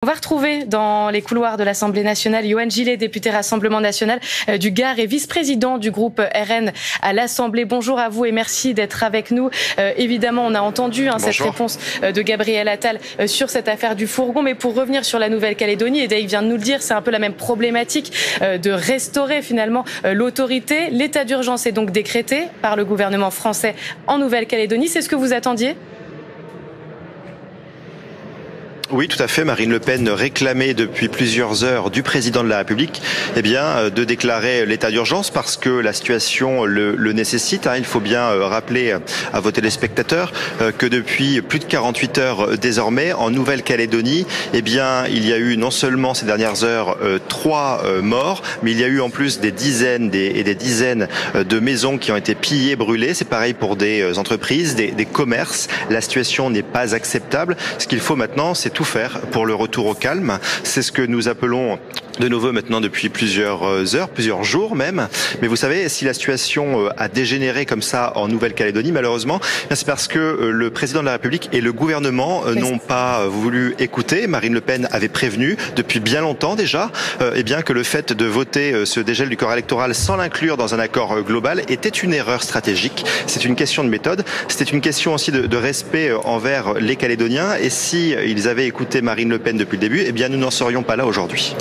On va retrouver dans les couloirs de l'Assemblée nationale Yohann Gillet, député Rassemblement national du Gard et vice-président du groupe RN à l'Assemblée. Bonjour à vous et merci d'être avec nous. Évidemment, on a entendu cette réponse de Gabriel Attal sur cette affaire du fourgon. Mais pour revenir sur la Nouvelle-Calédonie, et Dave vient de nous le dire, c'est un peu la même problématique de restaurer finalement l'autorité. L'état d'urgence est donc décrété par le gouvernement français en Nouvelle-Calédonie. C'est ce que vous attendiez ? Oui, tout à fait. Marine Le Pen réclamait depuis plusieurs heures du président de la République de déclarer l'état d'urgence parce que la situation le nécessite. Il faut bien rappeler à vos téléspectateurs que depuis plus de 48 heures désormais, en Nouvelle-Calédonie, il y a eu non seulement ces dernières heures 3 morts, mais il y a eu en plus des dizaines et des dizaines de maisons qui ont été pillées, brûlées. C'est pareil pour des entreprises, des commerces. La situation n'est pas acceptable. Ce qu'il faut maintenant, c'est tout faire pour le retour au calme. C'est ce que nous appelons de nos voeux maintenant depuis plusieurs heures, plusieurs jours même. Mais vous savez, si la situation a dégénéré comme ça en Nouvelle-Calédonie, malheureusement, c'est parce que le président de la République et le gouvernement n'ont pas voulu écouter. Marine Le Pen avait prévenu depuis bien longtemps déjà que le fait de voter ce dégel du corps électoral sans l'inclure dans un accord global était une erreur stratégique. C'est une question de méthode. C'était une question aussi de respect envers les Calédoniens. Et si ils avaient écouté Marine Le Pen depuis le début, nous n'en serions pas là aujourd'hui.